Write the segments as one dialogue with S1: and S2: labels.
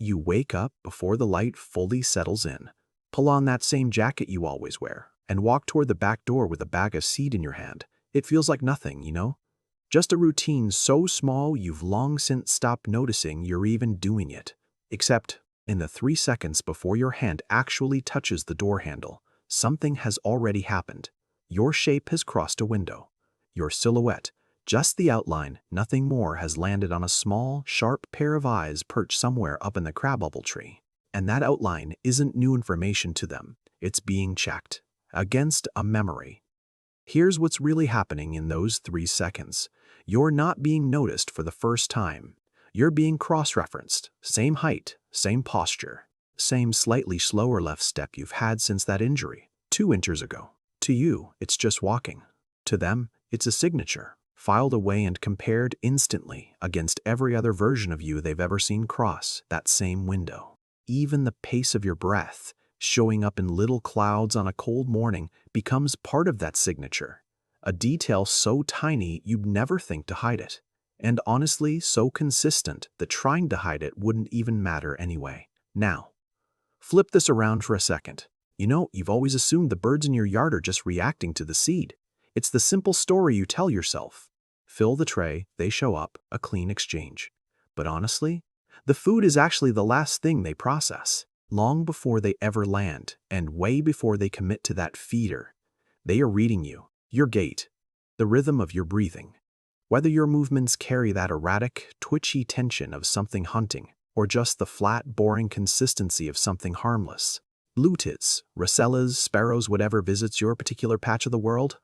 S1: You wake up before the light fully settles in, pull on that same jacket you always wear, and walk toward the back door with a bag of seed in your hand. It feels like nothing, you know? Just a routine so small you've long since stopped noticing you're even doing it. Except, in the 3 seconds before your hand actually touches the door handle, something has already happened. Your shape has crossed a window. Your silhouette, just the outline, nothing more, has landed on a small, sharp pair of eyes perched somewhere up in the crabapple tree. And that outline isn't new information to them. It's being checked against a memory. Here's what's really happening in those 3 seconds. You're not being noticed for the first time. You're being cross-referenced. Same height, same posture, same slightly slower left step you've had since that injury 2 inches ago. To you, it's just walking. To them, it's a signature, filed away and compared instantly against every other version of you they've ever seen cross that same window. Even the pace of your breath, showing up in little clouds on a cold morning, becomes part of that signature. A detail so tiny you'd never think to hide it. And honestly, so consistent that trying to hide it wouldn't even matter anyway. Now, flip this around for a second. You know, you've always assumed the birds in your yard are just reacting to the seed. It's the simple story you tell yourself. Fill the tray, they show up, a clean exchange. But honestly, the food is actually the last thing they process. Long before they ever land, and way before they commit to that feeder, they are reading you, your gait, the rhythm of your breathing. Whether your movements carry that erratic, twitchy tension of something hunting, or just the flat, boring consistency of something harmless. Lutids, Rosellas, sparrows, whatever visits your particular patch of the world,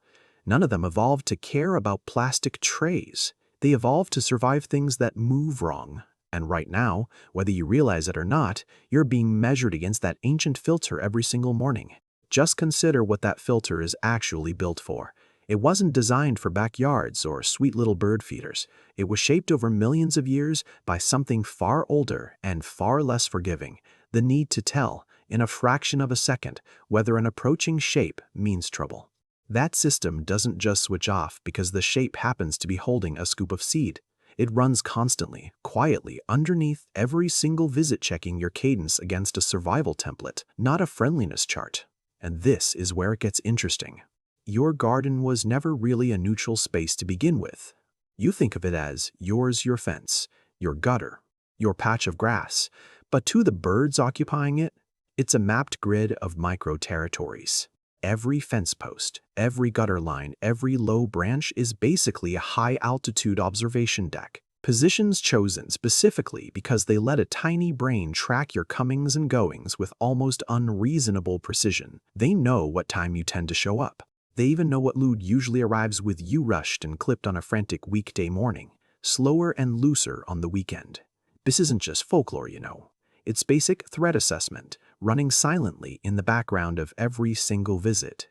S1: none of them evolved to care about plastic trays. They evolved to survive things that move wrong. And right now, whether you realize it or not, you're being measured against that ancient filter every single morning. Just consider what that filter is actually built for. It wasn't designed for backyards or sweet little bird feeders. It was shaped over millions of years by something far older and far less forgiving: the need to tell, in a fraction of a second, whether an approaching shape means trouble. That system doesn't just switch off because the shape happens to be holding a scoop of seed. It runs constantly, quietly, underneath every single visit, checking your cadence against a survival template, not a friendliness chart. And this is where it gets interesting. Your garden was never really a neutral space to begin with. You think of it as yours, your fence, your gutter, your patch of grass. But to the birds occupying it, it's a mapped grid of micro-territories. Every fence post, every gutter line, every low branch is basically a high-altitude observation deck. Positions chosen specifically because they let a tiny brain track your comings and goings with almost unreasonable precision. They know what time you tend to show up. They even know what mood usually arrives with you rushed and clipped on a frantic weekday morning, slower and looser on the weekend. This isn't just folklore, you know. It's basic threat assessment, running silently in the background of every single visit.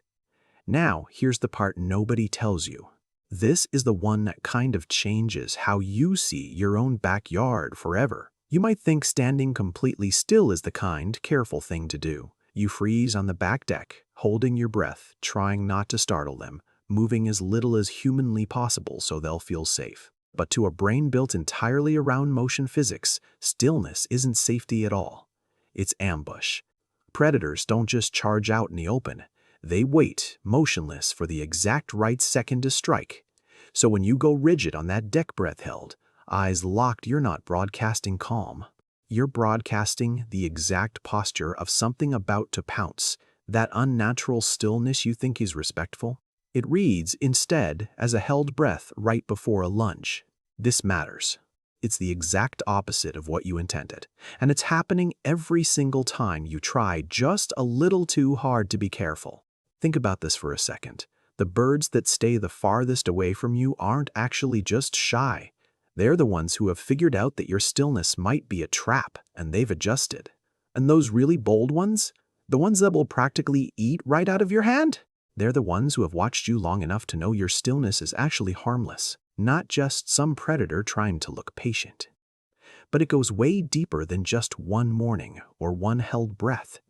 S1: Now, here's the part nobody tells you. This is the one that kind of changes how you see your own backyard forever. You might think standing completely still is the kind, careful thing to do. You freeze on the back deck, holding your breath, trying not to startle them, moving as little as humanly possible so they'll feel safe. But to a brain built entirely around motion physics, stillness isn't safety at all. It's ambush. Predators don't just charge out in the open. They wait, motionless, for the exact right second to strike. So when you go rigid on that deck, breath held, eyes locked, you're not broadcasting calm. You're broadcasting the exact posture of something about to pounce, that unnatural stillness you think is respectful. It reads, instead, as a held breath right before a lunge. This matters. It's the exact opposite of what you intended, and it's happening every single time you try just a little too hard to be careful. Think about this for a second. The birds that stay the farthest away from you aren't actually just shy. They're the ones who have figured out that your stillness might be a trap, and they've adjusted. And those really bold ones, the ones that will practically eat right out of your hand, they're the ones who have watched you long enough to know your stillness is actually harmless, not just some predator trying to look patient. But it goes way deeper than just one morning or one held breath.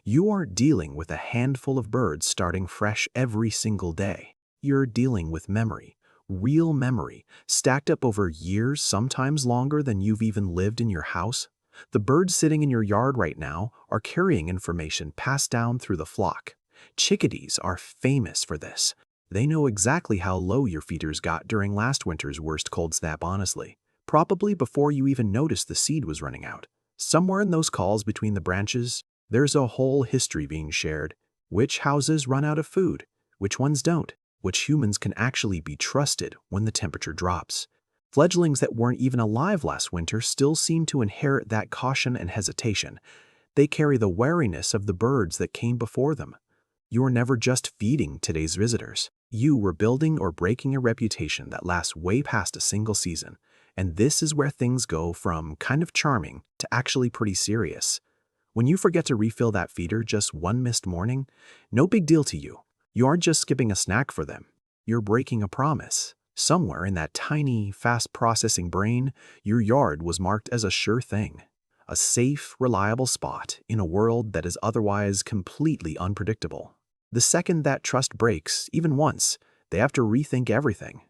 S1: You aren't dealing with a handful of birds starting fresh every single day. You're dealing with memory, real memory, stacked up over years, sometimes longer than you've even lived in your house. The birds sitting in your yard right now are carrying information passed down through the flock. Chickadees are famous for this. They know exactly how low your feeders got during last winter's worst cold snap, honestly. Probably before you even noticed the seed was running out. Somewhere in those calls between the branches, there's a whole history being shared. Which houses run out of food? Which ones don't? Which humans can actually be trusted when the temperature drops? Fledglings that weren't even alive last winter still seem to inherit that caution and hesitation. They carry the wariness of the birds that came before them. You are never just feeding today's visitors. You were building or breaking a reputation that lasts way past a single season. And this is where things go from kind of charming to actually pretty serious. When you forget to refill that feeder just one missed morning, no big deal to you. You aren't just skipping a snack for them. You're breaking a promise. Somewhere in that tiny, fast-processing brain, your yard was marked as a sure thing. A safe, reliable spot in a world that is otherwise completely unpredictable. The second that trust breaks, even once, they have to rethink everything.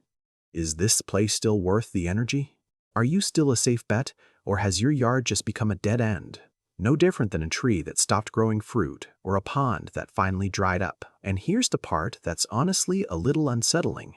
S1: Is this place still worth the energy? Are you still a safe bet, or has your yard just become a dead end? No different than a tree that stopped growing fruit or a pond that finally dried up. And here's the part that's honestly a little unsettling.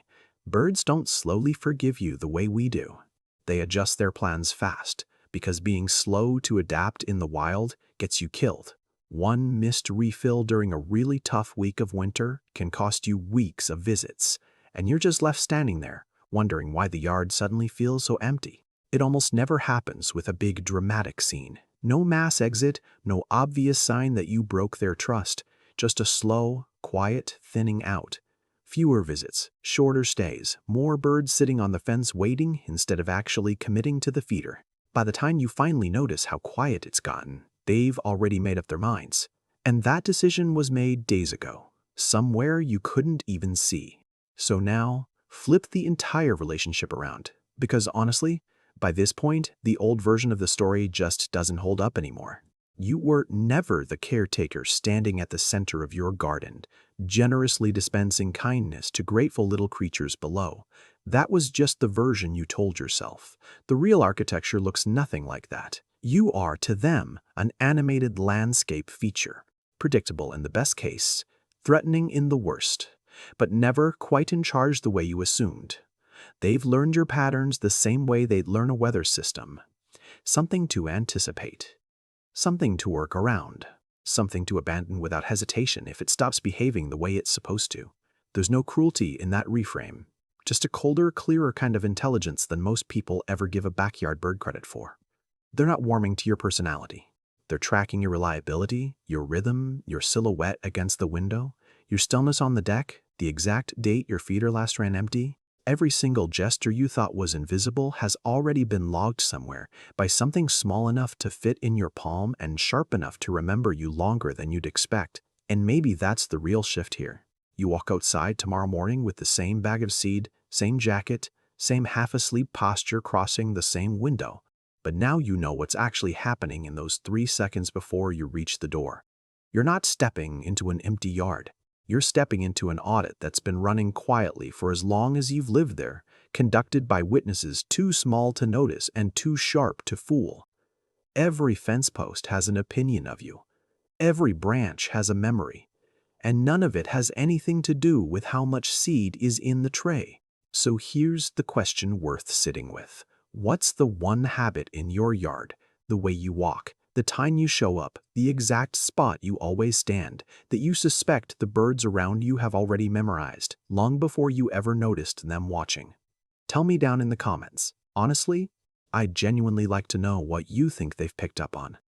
S1: Birds don't slowly forgive you the way we do. They adjust their plans fast, because being slow to adapt in the wild gets you killed. One missed refill during a really tough week of winter can cost you weeks of visits, and you're just left standing there, wondering why the yard suddenly feels so empty. It almost never happens with a big dramatic scene. No mass exit, no obvious sign that you broke their trust, just a slow, quiet thinning out. Fewer visits, shorter stays, more birds sitting on the fence waiting instead of actually committing to the feeder. By the time you finally notice how quiet it's gotten, they've already made up their minds. And that decision was made days ago, somewhere you couldn't even see. So now, flip the entire relationship around. Because honestly, by this point, the old version of the story just doesn't hold up anymore. You were never the caretaker standing at the center of your garden, generously dispensing kindness to grateful little creatures below. That was just the version you told yourself. The real architecture looks nothing like that. You are, to them, an animated landscape feature, predictable in the best case, threatening in the worst, but never quite in charge the way you assumed. They've learned your patterns the same way they'd learn a weather system. Something to anticipate. Something to work around. Something to abandon without hesitation if it stops behaving the way it's supposed to. There's no cruelty in that reframe. Just a colder, clearer kind of intelligence than most people ever give a backyard bird credit for. They're not warming to your personality. They're tracking your reliability, your rhythm, your silhouette against the window, your stillness on the deck, the exact date your feeder last ran empty. Every single gesture you thought was invisible has already been logged somewhere by something small enough to fit in your palm and sharp enough to remember you longer than you'd expect. And maybe that's the real shift here. You walk outside tomorrow morning with the same bag of seed, same jacket, same half-asleep posture crossing the same window. But now you know what's actually happening in those 3 seconds before you reach the door. You're not stepping into an empty yard. You're stepping into an audit that's been running quietly for as long as you've lived there, conducted by witnesses too small to notice and too sharp to fool. Every fence post has an opinion of you. Every branch has a memory. And none of it has anything to do with how much seed is in the tray. So here's the question worth sitting with. What's the one habit in your yard, the way you walk, the time you show up, the exact spot you always stand, that you suspect the birds around you have already memorized, long before you ever noticed them watching? Tell me down in the comments. Honestly, I'd genuinely like to know what you think they've picked up on.